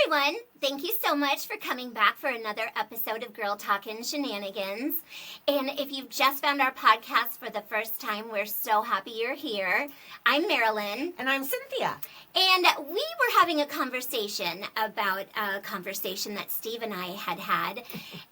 everyone. Thank you so much for coming back for another episode of Girl Talkin' Shenanigans. And if you've just found our podcast for the first time, we're so happy you're here. I'm Marilyn. And I'm Cynthia. And we were having a conversation about a conversation that Steve and I had.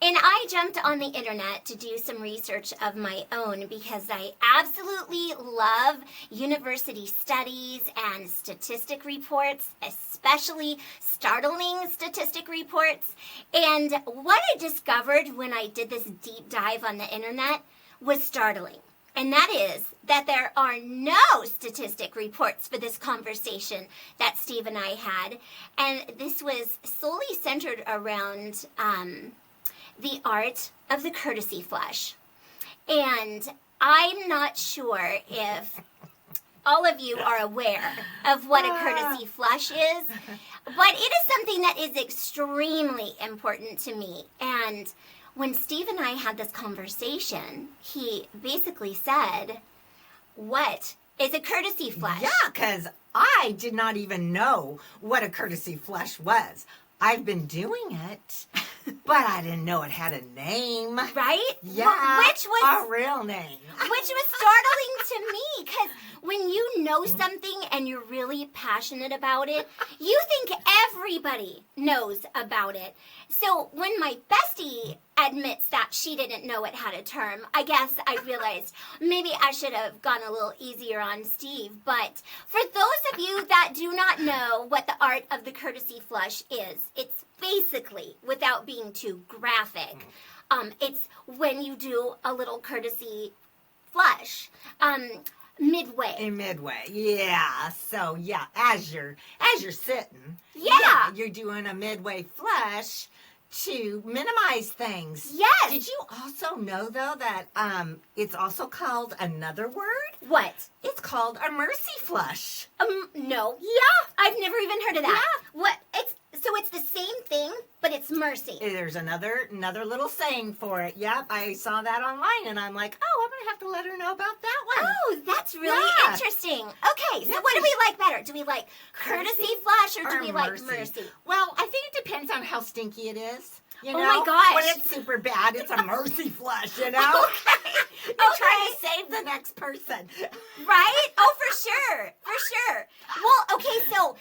And I jumped on the internet to do some research of my own because I absolutely love university studies and statistic reports, especially startling statistic reports. And what I discovered when I did this deep dive on the internet was startling. And that is that there are no statistic reports for this conversation that Steve and I had. And this was solely centered around the art of the courtesy flush. And I'm not sure if all of you are aware of what a courtesy flush is, but it is something that is extremely important to me. And when Steve and I had this conversation, he basically said, what is a courtesy flush? Yeah, because I did not even know what a courtesy flush was. I've been doing it, but I didn't know it had a name. Right? Yeah, which was a real name. Which was startling to me, because when you know something and you're really passionate about it, you think everybody knows about it. So when my bestie admits that she didn't know it had a term, I guess I realized maybe I should have gone a little easier on Steve. But for those of you that do not know what the art of the courtesy flush is, it's basically, without being too graphic, it's when you do a little courtesy flush midway. Midway, yeah. So yeah, as you're sitting, Yeah. you're doing a midway flush to minimize things. Yes. Did you also know though that it's also called another word? What? It's called a mercy flush. No. Yeah. I've never even heard of that. Yeah. What? It's the same thing, but it's mercy. There's another little saying for it. Yep, I saw that online, and I'm like, oh, I'm gonna have to let her know about that one. Oh, that's really interesting. Okay, so what do we like better? Do we like courtesy flush or do we like mercy? Well, I think it depends on how stinky it is. You know? Oh my gosh. When it's super bad, it's a mercy flush, you know? Okay. You're trying to save the next person. Right? Oh, for sure. Well, okay, so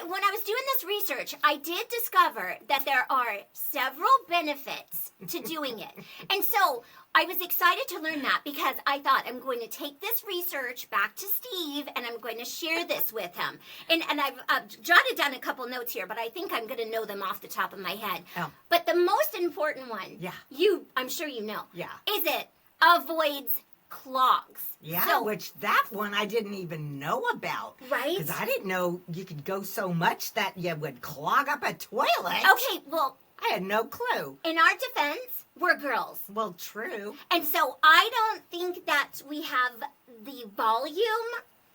when I was doing this research, I did discover that there are several benefits to doing it. And so I was excited to learn that because I thought I'm going to take this research back to Steve and I'm going to share this with him. And I've jotted down a couple notes here, but I think I'm going to know them off the top of my head. Oh. But the most important one, I'm sure you know, is it avoids clogs. Yeah, so, which that one I didn't even know about. Right? Because I didn't know you could go so much that you would clog up a toilet. Okay, well, I had no clue. In our defense, we're girls. Well, true. And so I don't think that we have the volume.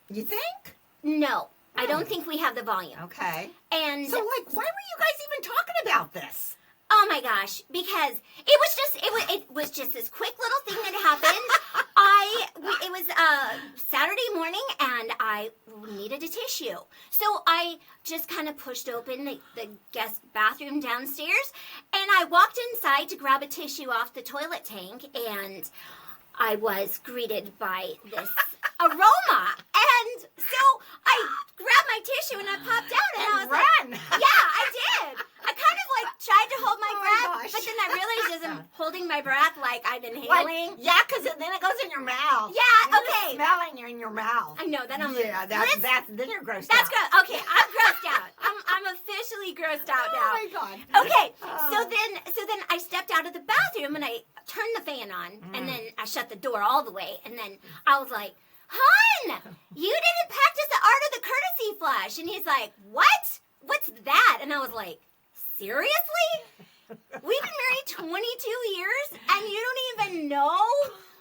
You think? No, I don't think we have the volume. Okay. And so, why were you guys even talking about this? Oh my gosh, because it was just this quick little thing that happened. It was Saturday morning and I needed a tissue. So I just kind of pushed open the guest bathroom downstairs and I walked inside to grab a tissue off the toilet tank and I was greeted by this aroma. And so I grabbed my tissue and I popped out and I was ran. Like, yeah, I did. I kind of tried to hold my breath, gosh. but then I realized as I'm holding my breath, I'm inhaling. Yeah, because then it goes in your mouth. Yeah, okay. You're smelling in your mouth. I know, then I'm then you're grossed That's out. gross. Okay, I'm grossed out. I'm officially grossed out now. Oh my God. Okay, so then I stepped out of the bathroom and I turned the fan on and then I shut the door all the way and then I was like, "Hon, you didn't practice the art of the courtesy flush." And he's like, "What? What's that?" And I was like, "Seriously? We've been married 22 years and you don't even know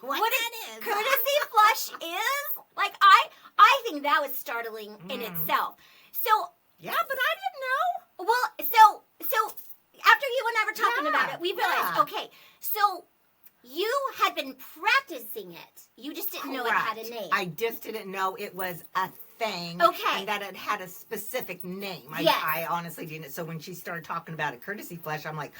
what a courtesy flush is?" Like I think that was startling in itself. So yeah, but I didn't know. Well, so after you and I were talking about it, we realized, okay, so you had been practicing it. You just didn't know it had a name. I just didn't know it was a thing. Okay. And that it had a specific name. Yes. I honestly didn't. So when she started talking about a courtesy flush, I'm like,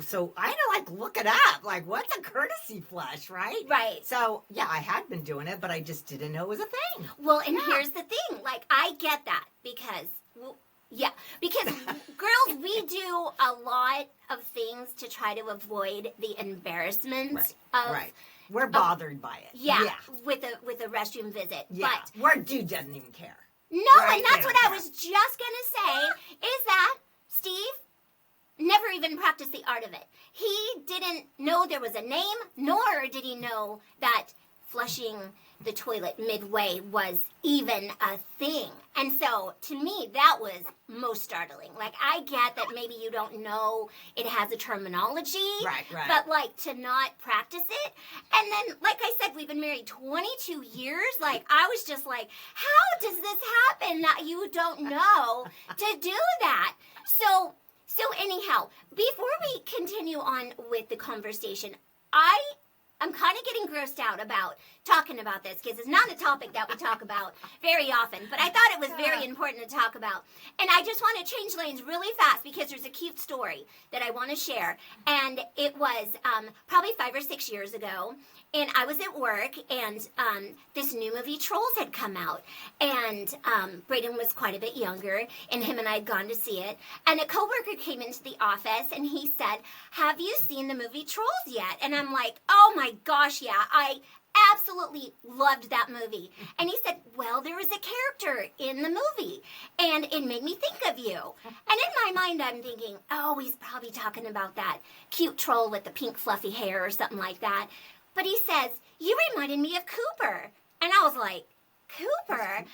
so I had to like look it up. Like, what's a courtesy flush, right? Right. So yeah, I had been doing it, but I just didn't know it was a thing. Well, and here's the thing. Like, I get that because, because girls, we do a lot of things to try to avoid the embarrassment of. Right. We're bothered by it. Yeah, with a restroom visit. Yeah. But Where dude doesn't even care. no, Right, and that's they what don't I care. was just gonna say is that Steve never even practiced the art of it. He didn't know there was a name, nor did he know that flushing the toilet midway was even a thing. And so, to me, that was most startling. Like, I get that maybe you don't know it has a terminology. Right. But, like, to not practice it. And then, like I said, we've been married 22 years. Like, I was just like, how does this happen that you don't know to do that? So anyhow, before we continue on with the conversation, I'm kind of getting grossed out about talking about this because it's not a topic that we talk about very often, but I thought it was very important to talk about. And I just want to change lanes really fast because there's a cute story that I want to share. And it was probably 5 or 6 years ago, and I was at work, and this new movie, Trolls, had come out. And Braden was quite a bit younger, and him and I had gone to see it. And a coworker came into the office, and he said, "Have you seen the movie Trolls yet?" And I'm like, "Oh my gosh, yeah, I absolutely loved that movie." And he said, "Well, there was a character in the movie, and it made me think of you." And in my mind, I'm thinking, oh, he's probably talking about that cute troll with the pink fluffy hair or something like that. But he says, "You reminded me of Cooper." And I was like, "Cooper?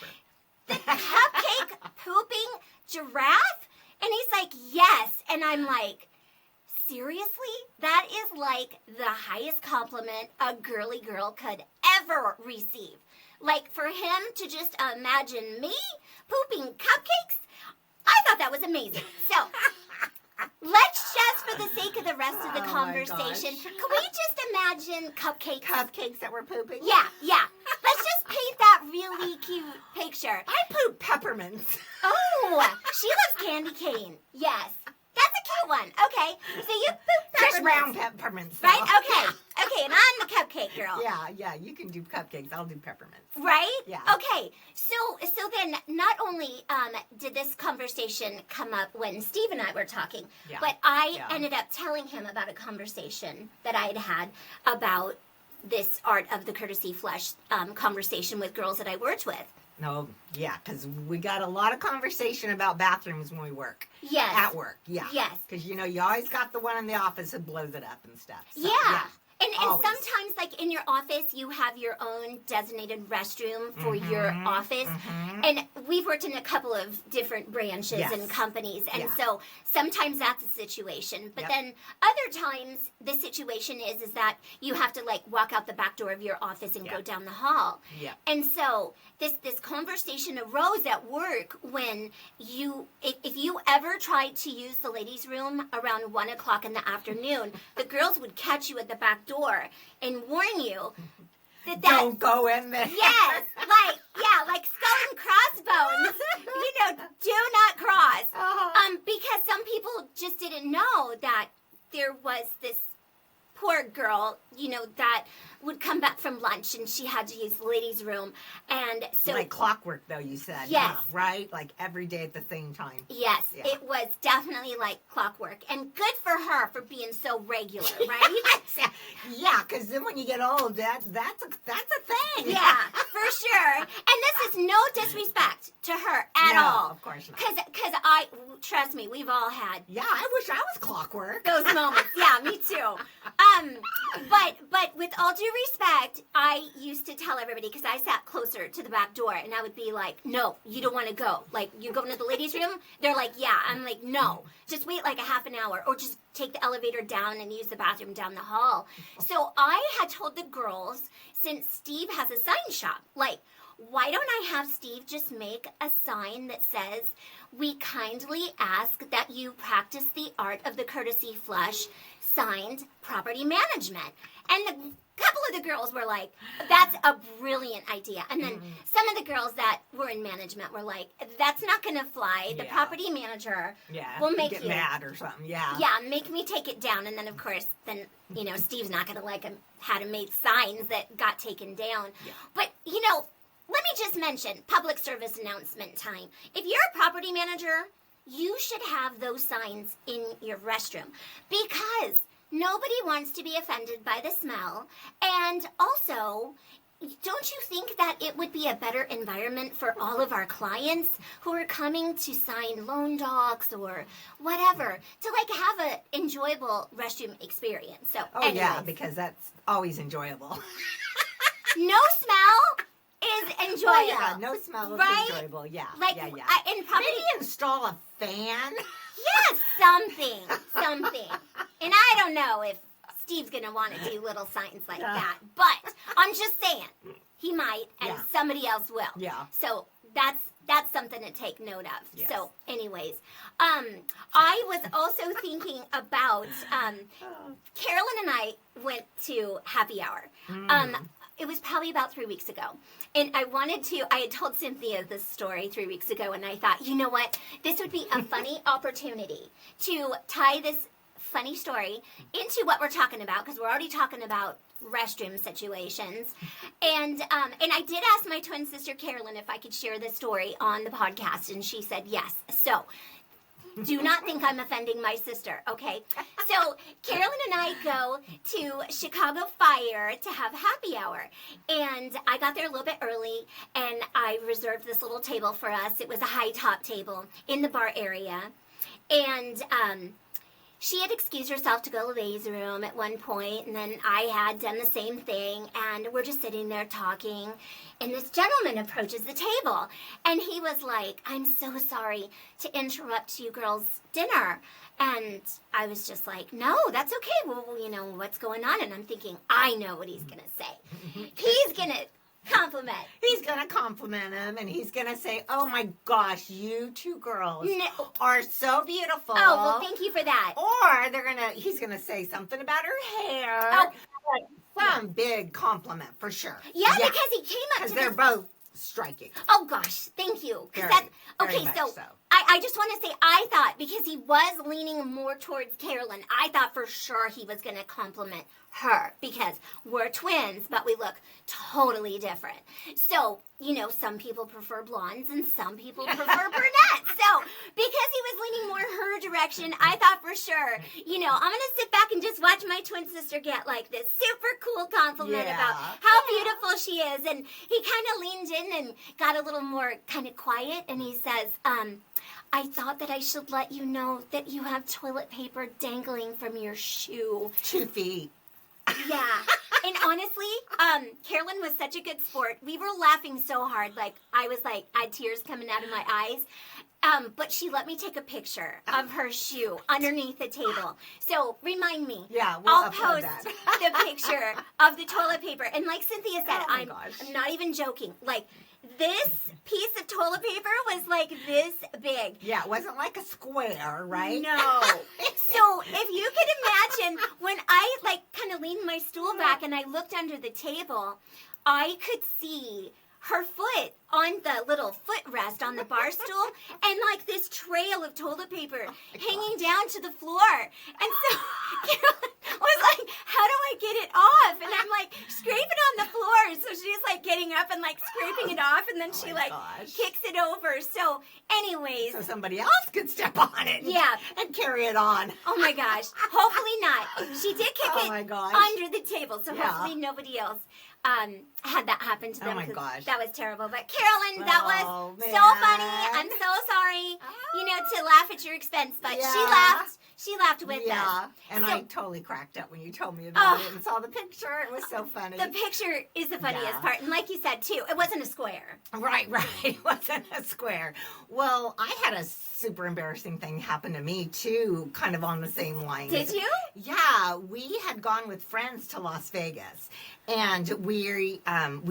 The cupcake pooping giraffe?" And he's like, "Yes." And I'm like, seriously? That is like the highest compliment a girly girl could ever receive. Like, for him to just imagine me pooping cupcakes, I thought that was amazing. So, let's just, for the sake of the rest of the conversation, can we just imagine cupcakes? Cupcakes that were pooping? Yeah. Let's just paint that really cute picture. I poop peppermints. Oh, she loves candy cane. Yes. That's a cute one. Okay. So you poop peppermints. Just round peppermints. Though. Right? Okay, and I'm the cupcake girl. Yeah, you can do cupcakes. I'll do peppermints. Right? Yeah. Okay. So then not only did this conversation come up when Steve and I were talking, but I ended up telling him about a conversation that I had had about this art of the courtesy flush conversation with girls that I worked with. No, yeah, because we got a lot of conversation about bathrooms when we work. Yes. At work, yeah. Yes. Because, you always got the one in the office that blows it up and stuff. So, yeah. And always. sometimes, like, in your office, you have your own designated restroom for your office. And we've worked in a couple of different branches and companies. And so sometimes that's a situation. But then other times, the situation is that you have to, like, walk out the back door of your office and go down the hall. Yeah. And so this conversation arose at work when if you ever tried to use the ladies' room around 1 o'clock in the afternoon, the girls would catch you at the back door and warn you that don't go in there. Yes, like skull and crossbones. Do not cross. Because some people just didn't know that there was this poor girl, that would come back from lunch and she had to use the ladies' room. And so, like clockwork, though, you said. Yes. Huh, right? Like every day at the same time. Yes, it was definitely like clockwork. And good for her for being so regular, right? Yeah, because then when you get old, that's a thing. Yeah, for sure. And this is no disrespect to her at all. Of course not. Because trust me, we've all had Yeah, I wish I was clockwork. those moments. Yeah, me too. But with all due respect, I used to tell everybody, because I sat closer to the back door, and I would be like, "No, you don't want to go. Like, you go into the ladies' room?" They're like, "Yeah." I'm like, "No, just wait like a half an hour, or just take the elevator down and use the bathroom down the hall." So I had told the girls, since Steve has a sign shop, like, why don't I have Steve just make a sign that says, we kindly ask that you practice the art of the courtesy flush, signed property management. And a couple of the girls were like, that's a brilliant idea. And then some of the girls that were in management were like, that's not going to fly. The property manager will make get you mad or something. Yeah. Yeah, make me take it down. And then, of course, Steve's not going to like how to make signs that got taken down. Yeah. But, let me just mention public service announcement time. If you're a property manager, you should have those signs in your restroom because nobody wants to be offended by the smell. And also, don't you think that it would be a better environment for all of our clients who are coming to sign loan docs or whatever to have an enjoyable restroom experience? So, anyways, yeah, because that's always enjoyable. No smell is enjoyable. Oh, yeah, no smell is enjoyable. Yeah, yeah. And probably maybe install a fan. Yeah, something. And I don't know if Steve's going to want to do little signs like that. But I'm just saying, he might, and somebody else will. Yeah. So that's something to take note of. Yes. So anyways, I was also thinking about, Carolyn and I went to happy hour. It was probably about 3 weeks ago. And I had told Cynthia this story 3 weeks ago, and I thought, you know what? This would be a funny opportunity to tie this funny story into what we're talking about, because we're already talking about restroom situations. And I did ask my twin sister, Carolyn, if I could share this story on the podcast, and she said yes. So do not think I'm offending my sister, okay? So Carolyn and I go to Chicago Fire to have happy hour. And I got there a little bit early, and I reserved this little table for us. It was a high-top table in the bar area. And she had excused herself to go to the ladies' room at one point, and then I had done the same thing, and we're just sitting there talking, and this gentleman approaches the table, and he was like, I'm so sorry to interrupt you girls' dinner. And I was just like, no, that's okay. Well, what's going on? And I'm thinking, I know what he's going to say. He's going to compliment. He's going to compliment him, and he's going to say, oh my gosh, you two girls are so beautiful. Oh, well, thank you for that. Or he's going to say something about her hair. Oh, some big compliment for sure. Yeah, because he came up to because they're both striking. Oh gosh, thank you. Very much so. I just want to say, I thought, because he was leaning more towards Carolyn, I thought for sure he was going to compliment her, because we're twins, but we look totally different. So, some people prefer blondes and some people prefer brunettes. So, because he was leaning more her direction, I thought for sure, I'm going to sit back and just watch my twin sister get this super cool compliment about how beautiful she is. And he kind of leaned in and got a little more kind of quiet, and he says, I thought that I should let you know that you have toilet paper dangling from your shoe. 2 feet. Yeah. And honestly, Carolyn was such a good sport. We were laughing so hard. I had tears coming out of my eyes. But she let me take a picture of her shoe underneath the table. So remind me. Yeah, I'll post the picture of the toilet paper. And like Cynthia said, I'm not even joking. This piece of toilet paper was this big. Yeah, it wasn't like a square, right? No. So if you could imagine, when I kind of leaned my stool back and I looked under the table, I could see her foot on the little footrest on the bar stool, and this trail of toilet paper hanging down to the floor. And so Carolyn was like, how do I get it off? And I'm scraping on the floor. So she's getting up and scraping it off, and then she kicks it over. So anyways. So somebody else could step on it. Yeah. And carry it on. Oh my gosh. Hopefully not. She did kick it under the table. So hopefully nobody else had that happen to them. Oh my gosh. That was terrible. But Carolyn, that was so funny. I'm so sorry, to laugh at your expense, but she laughed with us. Yeah, and I totally cracked up when you told me about it and saw the picture. It was so funny. The picture is the funniest part. And like you said, too, it wasn't a square. Right. It wasn't a square. Well, I had a super embarrassing thing happen to me, too, kind of on the same line. Did you? Yeah, we had gone with friends to Las Vegas, and we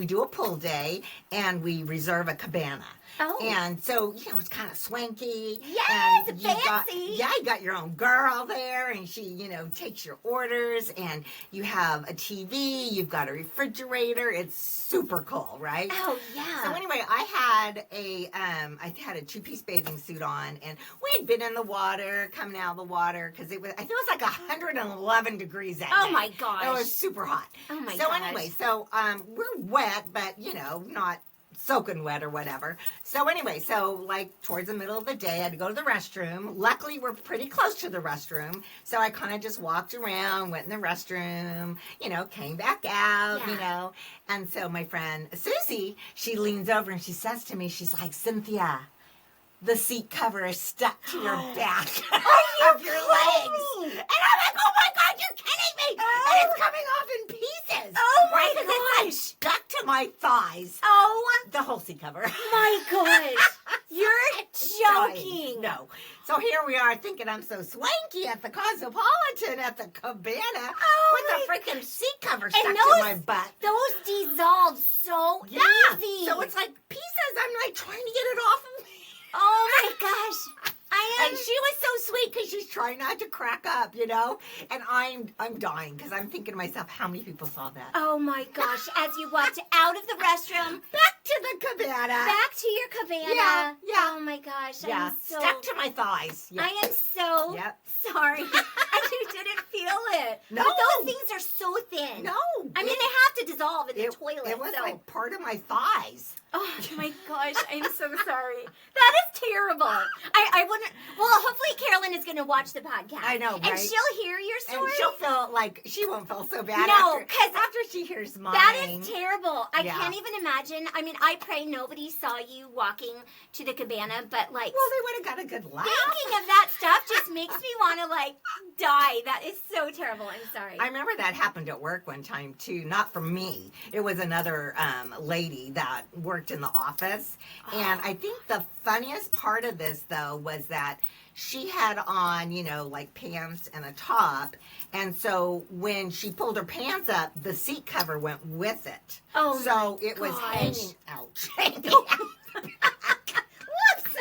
do a pool day, and we reserve a cabana. Oh. And so, it's kind of swanky. Yes, and fancy. You got your own girl there, and she, takes your orders, and you have a TV, you've got a refrigerator. It's super cool, right? Oh, yeah. So anyway, I had a two-piece bathing suit on, and we had been in the water, coming out of the water, because I think it was like 111 degrees that day. Oh, my gosh. It was super hot. Oh, my so gosh. Anyway, we're wet, but, not soaking wet or whatever. So anyway, like towards the middle of the day, I had to go to the restroom. Luckily, we're pretty close to the restroom. So I kind of just walked around, went in the restroom, came back out, Yeah. And so my friend Susie, she leans over and she says to me, she's like, Cynthia, the seat cover is stuck to your back of your legs. And I'm like, oh my God, you're kidding me. And it's coming off in pieces. Oh my right? 'Cause it's like gosh. stuck to my thighs. Oh The whole seat cover. my gosh. You're Dying. joking. No. So here we are thinking I'm so swanky at the Cosmopolitan at the Cabana with a freaking seat cover stuck to my butt. Those dissolve so easy. So it's like pieces. I'm like trying to get it off of me. Oh my gosh. And she was so sweet because she's trying not to crack up, And I'm dying because I'm thinking to myself, how many people saw that? Oh my gosh. As you walked out of the restroom, Back to the Cabana. back to your cabana. Yeah. Oh my gosh. Yeah, I'm so stuck to my thighs. Yeah. I am so Yep. sorry. And you didn't feel it. No. But those things are so thin. No. I mean, they have to dissolve in the toilet. It was so. like part of my thighs. Oh my gosh, I'm so sorry. That is terrible. I wouldn't. Well, hopefully Carolyn is going to watch the podcast. I know, and right? she'll hear your story. And she'll feel like she won't feel so bad No, after she hears mine. That is terrible. I Yeah. can't even imagine. I mean, I pray nobody saw you walking to the cabana, but like Well, they would have got a good laugh. thinking of that stuff just makes me want to like die. That is so terrible. I'm sorry. I remember that happened at work one time too. Not from me. It was another lady that worked in the office. And I think the funniest part of this though was that she had on, like pants and a top. And so when she pulled her pants up, the seat cover went with it. Oh, so my it was gosh. hanging out. Hanging out the back. Whoops.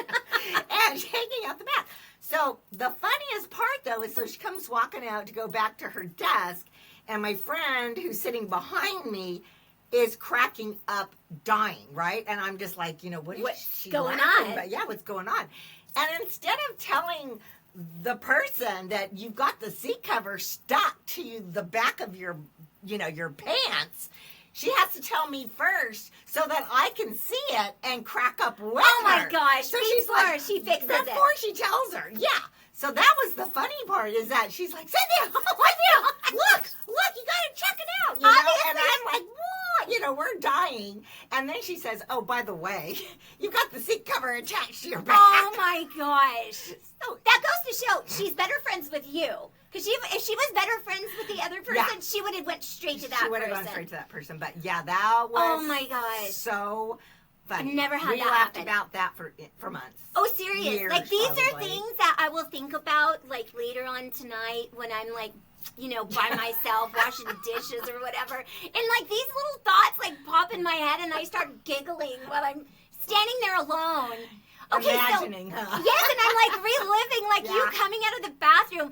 And hanging out the back. So the funniest part though is so she comes walking out to go back to her desk, and my friend who's sitting behind me is cracking up, dying, right? And I'm just like, what's she going laughing on? about? Yeah, what's going on? And instead of telling the person that you've got the seat cover stuck to the back of your pants, she has to tell me first so that I can see it and crack up with oh my her. gosh. So she fixes it. before she tells her, yeah. So that was the funny part, is that she's like, Cynthia, look, you gotta check it out. Obviously. And I'm like, what? We're dying. And then she says, oh, by the way, you got the seat cover attached to your back. Oh my gosh. So that goes to show she's better friends with you. Because if she was better friends with the other person, she would have went straight to that person. She would have gone straight to that person. But yeah, that was oh my gosh. so funny. I've never had we that laughed happen. about that for months. Oh, serious. Years, like, these are probably. things that I will think about, like, later on tonight when I'm, like, by myself washing dishes or whatever. And, like, these little thoughts, like, pop in my head and I start giggling while I'm standing there alone. Okay, Imagining, huh? Yes, and I'm, like, reliving, like, you Yeah. coming out of the bathroom.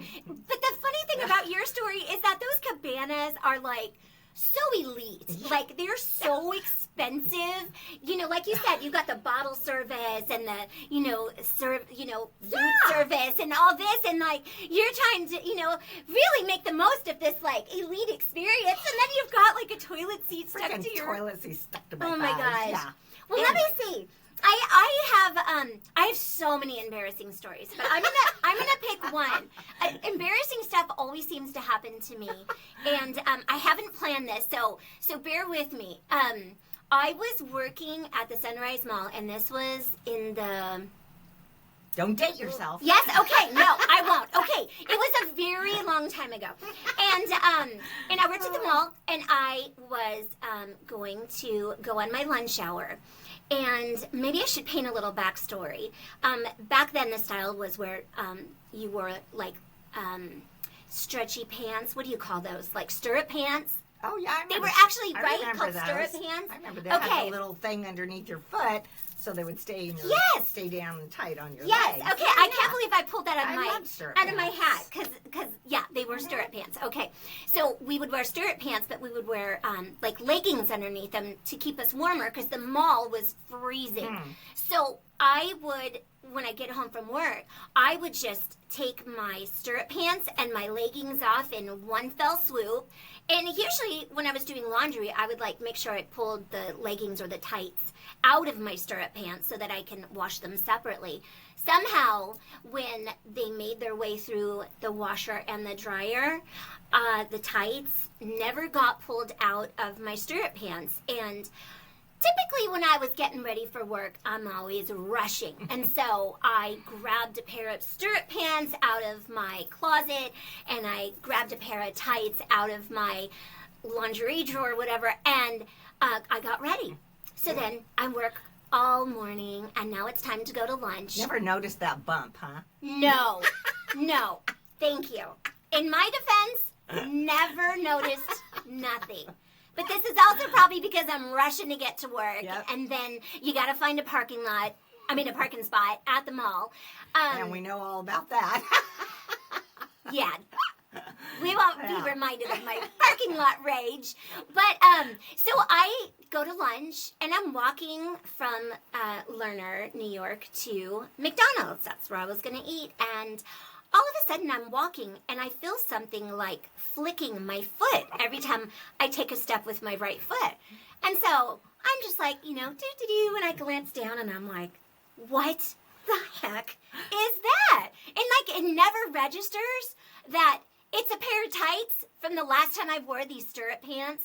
But the funny thing about your story is that those cabanas are, like, so elite. Like, they're so expensive. Like you said, you got the bottle service and the, food service and all this. And, like, you're trying to, really make the most of this, like, elite experience. And then you've got, like, a toilet seat stuck Freaking to your... toilet seat stuck to my Oh, my thighs. gosh. Yeah. Well, let me see. I have so many embarrassing stories, but I'm gonna pick one. Embarrassing stuff always seems to happen to me, and I haven't planned this, so bear with me. I was working at the Sunrise Mall, and this was in the... Don't date yourself. Yes, okay, no, I won't. Okay, it was a very long time ago. And I worked at the mall, and I was going to go on my lunch hour. And maybe I should paint a little backstory. Back then, the style was where you wore, like, stretchy pants. What do you call those? Like, stirrup pants? Oh, yeah, I remember. They were actually, I right, remember called those. stirrup pants? I remember they had Okay. the little thing underneath your foot so they would stay in your, Yes. stay down tight on your Yes. legs. Okay. Yeah, I can't believe I pulled that out of I love stirrup my pants. hat because yeah, they were stirrup pants. Okay. So we would wear stirrup pants, but we would wear like leggings underneath them to keep us warmer because the mall was freezing. So I would, when I get home from work, I would just take my stirrup pants and my leggings off in one fell swoop. And usually when I was doing laundry, I would like make sure I pulled the leggings or the tights out of my stirrup pants so that I can wash them separately. Somehow, when they made their way through the washer and the dryer, the tights never got pulled out of my stirrup pants. And typically when I was getting ready for work, I'm always rushing. And so I grabbed a pair of stirrup pants out of my closet and I grabbed a pair of tights out of my lingerie drawer, whatever, and I got ready. So then I work all morning and now it's time to go to lunch. Never noticed that bump, huh? No, no, thank you. In my defense, never noticed nothing. But this is also probably because I'm rushing to get to work, and then you got to find a parking spot at the mall. And we know all about that. Yeah. We won't be reminded of my parking lot rage. But, so I go to lunch, and I'm walking from Lerner, New York, to McDonald's. That's where I was going to eat. And all of a sudden, I'm walking, and I feel something like flicking my foot every time I take a step with my right foot. And so I'm just like, do-do-do, and I glance down, and I'm like, what the heck is that? And like, it never registers that it's a pair of tights from the last time I wore these stirrup pants.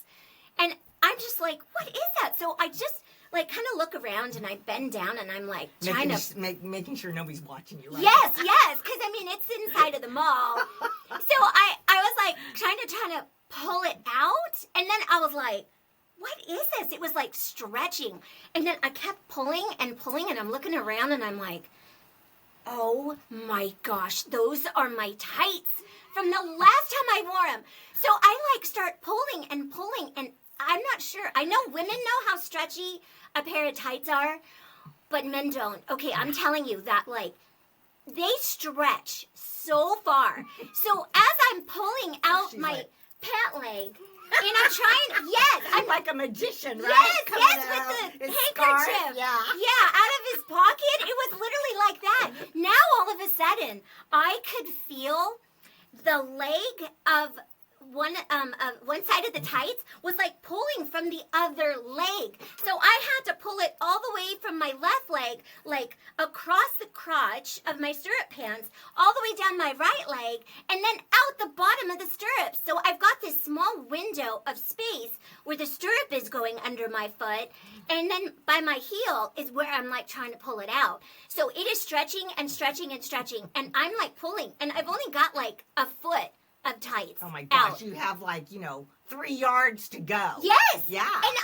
And I'm just like, what is that? So I just like kind of look around and I bend down and I'm like making sure nobody's watching you, right? Yes, because I mean it's inside of the mall. So I was like trying to pull it out, and then I was like, what is this? It was like stretching, and then I kept pulling, and I'm looking around and I'm like, oh my gosh, those are my tights from the last time I wore them. So I like start pulling, and I'm not sure. I know women know how stretchy a pair of tights are, but men don't. Okay, I'm telling you that like they stretch so far. So as I'm pulling out my pant leg, and I'm trying, I'm like a magician, right? Yes, with the handkerchief. Yeah, out of his pocket. It was literally like that. Now all of a sudden, I could feel the leg of one side of the tights was like pulling from the other leg. So I had to pull it all the way from my left leg, like across the crotch of my stirrup pants, all the way down my right leg, and then out the bottom of the stirrups. So I've got this small window of space where the stirrup is going under my foot, and then by my heel is where I'm like trying to pull it out. So it is stretching and stretching and stretching, and I'm like pulling, and I've only got like a foot of tights. Oh my gosh, out. you have like, 3 yards to go. Yes. Yeah. And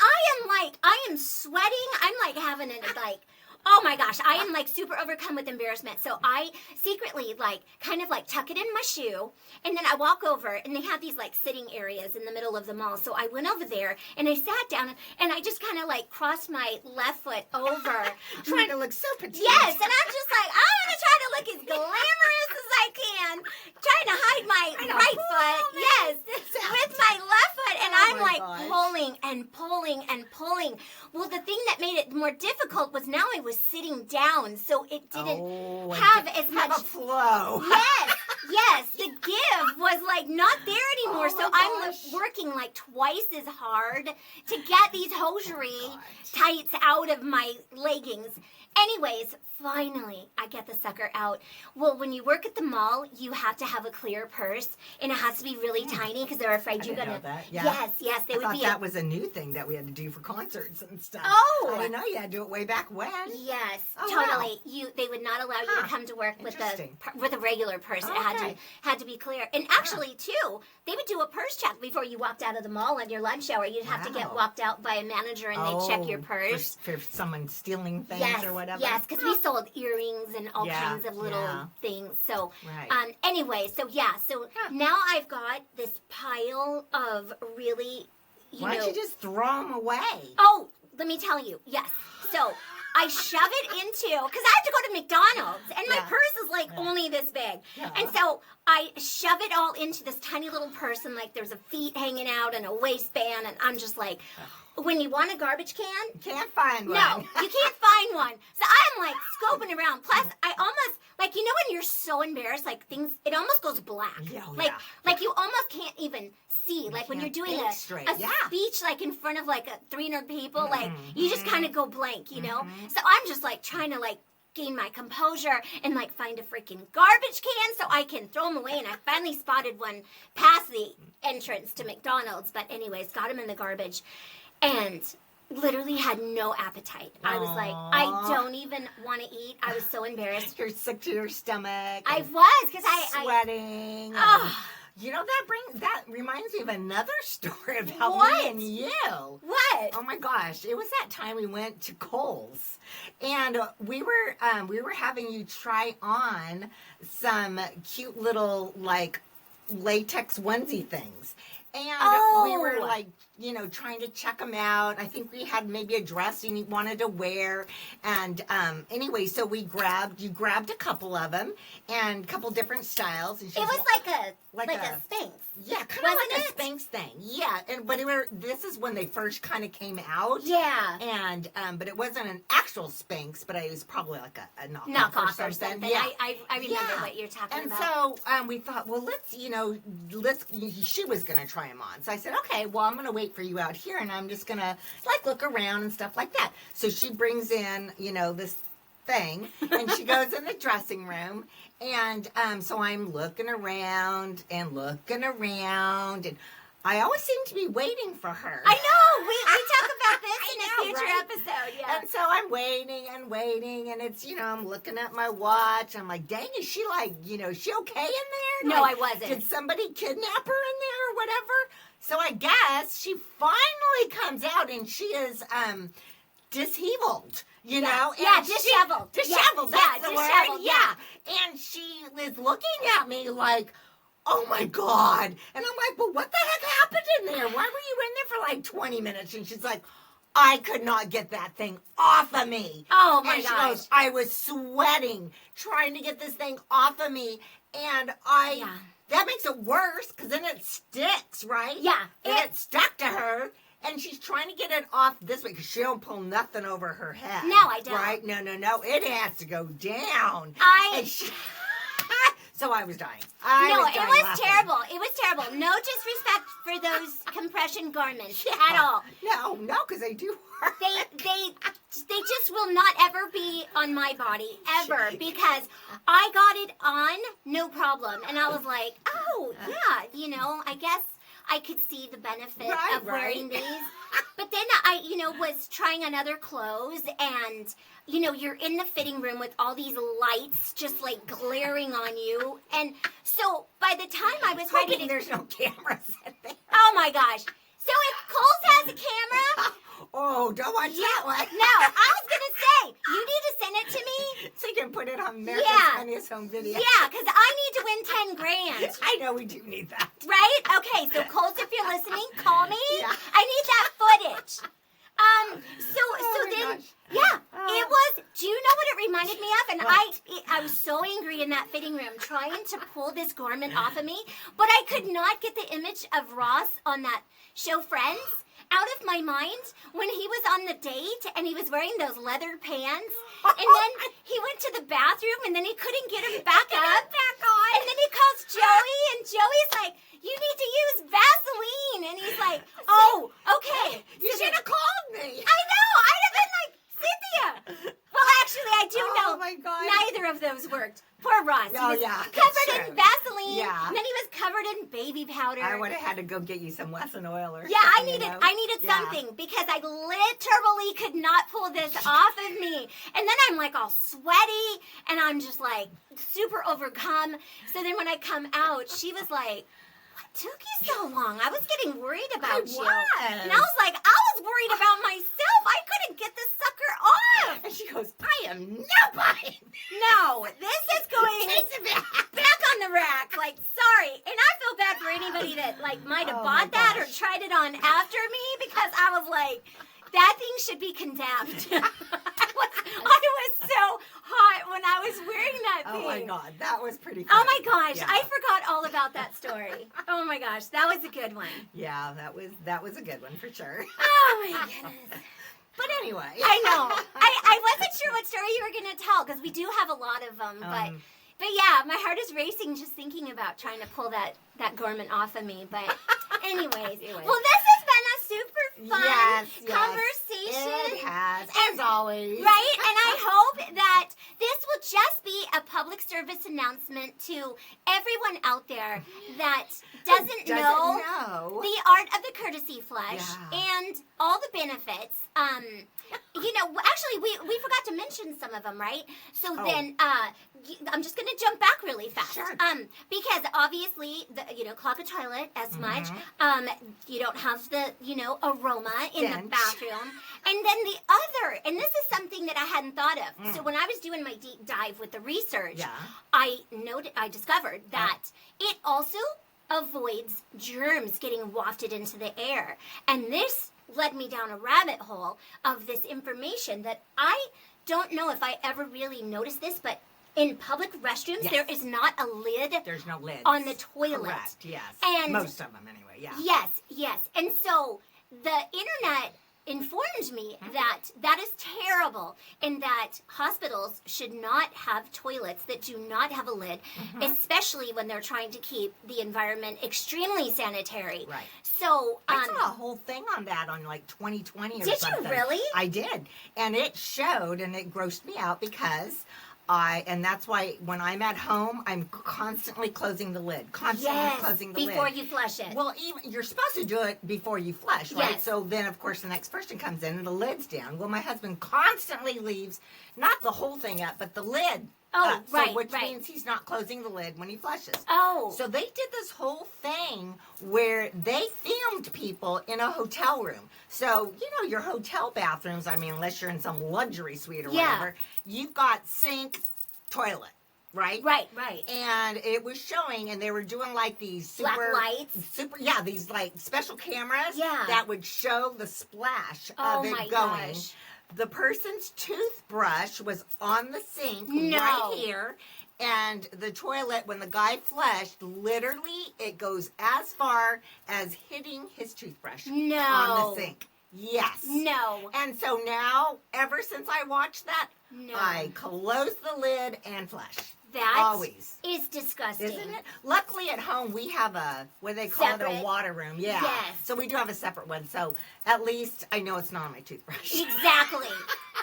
I am sweating. I'm like having it like, oh my gosh, I am like super overcome with embarrassment. So I secretly like kind of like tuck it in my shoe, and then I walk over, and they have these like sitting areas in the middle of the mall. So I went over there and I sat down, and I just kind of like crossed my left foot over. Trying to look so petite. Yes, and I'm just like, I'm going to try to look as glamorous as I can, trying to hide my right foot, yes, with my left foot, and I'm like pulling and pulling and pulling. Well, the thing that made it more difficult was now I was sitting down, so it didn't have as much flow. Yes, the give was like not there anymore. So I'm working like twice as hard to get these hosiery tights out of my leggings. Anyways, finally, I get the sucker out. Well, when you work at the mall, you have to have a clear purse, and it has to be really tiny because they're afraid you're gonna. Yeah. Yes, they would I be. thought that was a new thing that we had to do for concerts and stuff. Oh, I didn't know you had to do it way back when. Yes, Oh, totally. wow. They would not allow you to come to work with a regular purse. It Okay. had to be clear. And actually, too, they would do a purse check before you walked out of the mall on your lunch hour. You'd have to get walked out by a manager, and they'd check your purse. For someone stealing things or whatever. Yes, because we sold earrings and all kinds of little things. So, anyway, so now I've got this pile of really Why don't you just throw them away? Oh, let me tell you. Yes. So I shove it into, because I have to go to McDonald's, and my purse is like only this big. Yeah. And so I shove it all into this tiny little purse, and like there's a feet hanging out and a waistband, and I'm just like, when you want a garbage can, can't find one. No, you can't find one. So I'm like scoping around. Plus, I almost, like, you know when you're so embarrassed, like things, it almost goes black. Like you almost can't even see. Like when you're doing a speech like in front of like 300 people, like you just kind of go blank, you know? So I'm just like trying to like gain my composure and like find a freaking garbage can so I can throw them away. And I finally spotted one past the entrance to McDonald's. But anyways, got them in the garbage. And literally had no appetite. I was like, I don't even want to eat. I was so embarrassed. You're sick to your stomach. I was, because sweating. You know, that reminds me of another story about me and you. What? Oh my gosh. It was that time we went to Kohl's. And we were having you try on some cute little like latex onesie things. And we were like, you know, trying to check them out. I think we had maybe a dress you wanted to wear. And anyway, so you grabbed a couple of them and a couple different styles. And it was like a Spanx. Yeah, kind of like a Spanx thing. Yeah, but this is when they first kind of came out. Yeah. And but it wasn't an actual Spanx, but it was probably like a knockoff or something. Yeah. I remember what you're talking about. And so we thought, well, she was going to try them on. So I said, okay, well, I'm going to wait for you out here, and I'm just going to like look around and stuff like that. So she brings in, you know, this thing, and she goes in the dressing room, and so I'm looking around, and I always seem to be waiting for her. I know. We talk about this in a future episode. Yeah. And so I'm waiting, and it's, you know, I'm looking at my watch. I'm like, dang, is she like, you know, is she okay in there? No, like, I wasn't. Did somebody kidnap her in there or whatever? So I guess she finally comes out, and she is disheveled. You know? Yeah, disheveled. Disheveled, that's the word. Yeah. And she is looking at me like, oh my God. And I'm like, well, what the heck happened in there? Why were you in there for like 20 minutes? And she's like, I could not get that thing off of me. Oh my gosh. She goes, I was sweating trying to get this thing off of me. And that makes it worse because then it sticks, right? Yeah. And it stuck to her. And she's trying to get it off this way because she don't pull nothing over her head. No, I don't. Right? No. It has to go down. So I was dying. It was terrible. It was terrible. No disrespect for those compression garments at all. No, because they do work. They just will not ever be on my body, ever, because I got it on, no problem. And I was like, oh, yeah, you know, I guess I could see the benefit of wearing these. But then I, was trying on other clothes, and, you're in the fitting room with all these lights just, like, glaring on you. And so by the time I was ready to... There's no cameras in there. Oh, my gosh. So if Kohl's has a camera... Oh, don't watch that one. No, I was going to say, you need to send it to me. So you can put it on America's Funniest Home Video. Yeah, because I need to win 10 grand. I know we do need that. Right? Okay, so Kohl's, if you're listening, call me. Yeah. I need that footage. It was, do you know what it reminded me of? And I was so angry in that fitting room trying to pull this garment off of me, but I could not get the image of Ross on that show Friends out of my mind when he was on the date and he was wearing those leather pants, and then he went to the bathroom and then he couldn't get him back up, and then he calls Joey, and Joey's like, you need to use Vaseline, and he's like, oh, okay. You should have called me. I know, I'd have been like, Cynthia. Well, actually, I do know. Oh my God. Neither of those worked. Poor Ross. Oh, he was covered in Vaseline. Yeah. And then he was covered in baby powder. I would have had to go get you some Wesson oil or yeah, something. I needed something because I literally could not pull this off of me. And then I'm like all sweaty and I'm just like super overcome. So then when I come out, she was like, what took you so long? I was getting worried about you. And I was like, I was worried about myself. I couldn't get this sucker off. And she goes, I am not buying. No, this is going back on the rack. Like, sorry. And I feel bad for anybody that like might have Oh, bought my that or gosh. tried it on after me because I was like, that thing should be condemned. I was so hot when I was wearing that thing. Oh my God, that was pretty funny. Oh my gosh, Yeah. I forgot all about that story. Oh my gosh, that was a good one. Yeah, that was a good one for sure. Oh my goodness. But anyway. I know. I wasn't sure what story you were going to tell because we do have a lot of them. But yeah, my heart is racing just thinking about trying to pull that garment off of me. But anyways, well, this has been a super fun conversation. It has, as always. Right? And I hope that this will just be a public service announcement to everyone out there that doesn't know the art of the courtesy flush and all the benefits. Actually, we forgot to mention some of them, right? So then, I'm just going to jump back really fast. Sure. Because obviously, clog a toilet as much. You don't have the, aroma in the bathroom. And then the other, and this is something that I hadn't thought of. So when I was doing my deep dive with the research, I discovered that it also avoids germs getting wafted into the air. And this led me down a rabbit hole of this information that I don't know if I ever really noticed this, but in public restrooms, there is not a lid. There's no lid on the toilet. Correct, yes. And most of them anyway, yeah. Yes. And so the internet informed me that is terrible and that hospitals should not have toilets that do not have a lid, especially when they're trying to keep the environment extremely sanitary. Right. So I saw a whole thing on that on like 2020 or something. Did you really? I did. And it showed and it grossed me out because and that's why when I'm at home, I'm constantly closing the lid. Closing the lid. Before you flush it. Well, even you're supposed to do it before you flush, right? Yes. So then, of course, the next person comes in and the lid's down. Well, my husband constantly leaves, not the whole thing up, but the lid up. Which means he's not closing the lid when he flushes. Oh. So they did this whole thing where they filmed people in a hotel room. So, your hotel bathrooms, I mean, unless you're in some luxury suite or whatever, you've got sink, toilet, right? Right. And it was showing, and they were doing like these black lights. These like special cameras Yeah. that would show the splash Oh of it my going. gosh. The person's toothbrush was on the sink No. right here. And the toilet, when the guy flushed, literally it goes as far as hitting his toothbrush No. on the sink. Yes. No. And so now, ever since I watched that, No. I close the lid and flush. That Always. is disgusting. Isn't it? Luckily at home we have what do they call it, Separate. a water room. Yeah. Yes. So we do have a separate one. So at least I know it's not on my toothbrush. Exactly.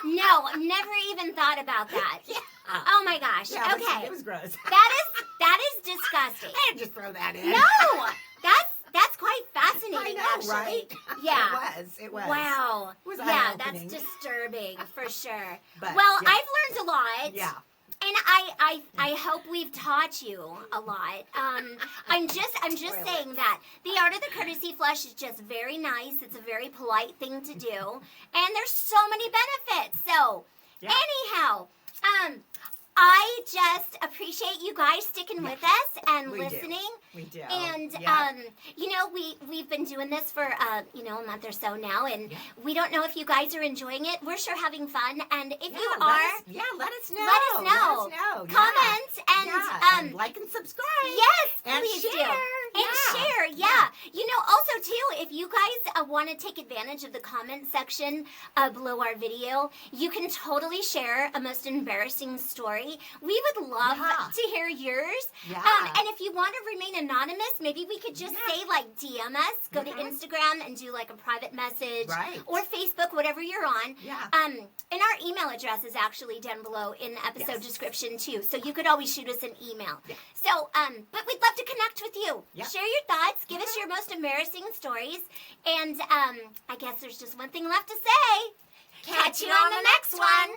No, never even thought about that. Yeah. Oh my gosh. Yeah, Okay. it was gross. That is disgusting. I had to just throw that in. No, that's quite fascinating. I know, actually. right? Yeah. It was. Wow. It was Yeah, eye-opening. that's disturbing for sure. But, well, yeah. I've learned a lot. Yeah. And I hope we've taught you a lot. I'm just saying that the art of the courtesy flush is just very nice. It's a very polite thing to do, and there's so many benefits. So anyhow, I just appreciate you guys sticking with us and listening. We do. And we've been doing this for a month or so now, and we don't know if you guys are enjoying it. We're sure having fun, and if you are, let us know. let us know. Comment and like and subscribe. Yes, and please share. do. And share, yeah. Also too, if you guys want to take advantage of the comment section below our video, you can totally share a most embarrassing story. We would love to hear yours. Yeah. And if you want to remain anonymous, maybe we could just say DM us, go to Instagram and do like a private message, or Facebook, whatever you're on. Yeah. And our email address is actually down below in the episode description too, so you could always shoot us an email. Yeah. So, but we'd love to connect with you. Yep. Share your thoughts. Give us your most embarrassing stories. And I guess there's just one thing left to say. Catch you on the next one.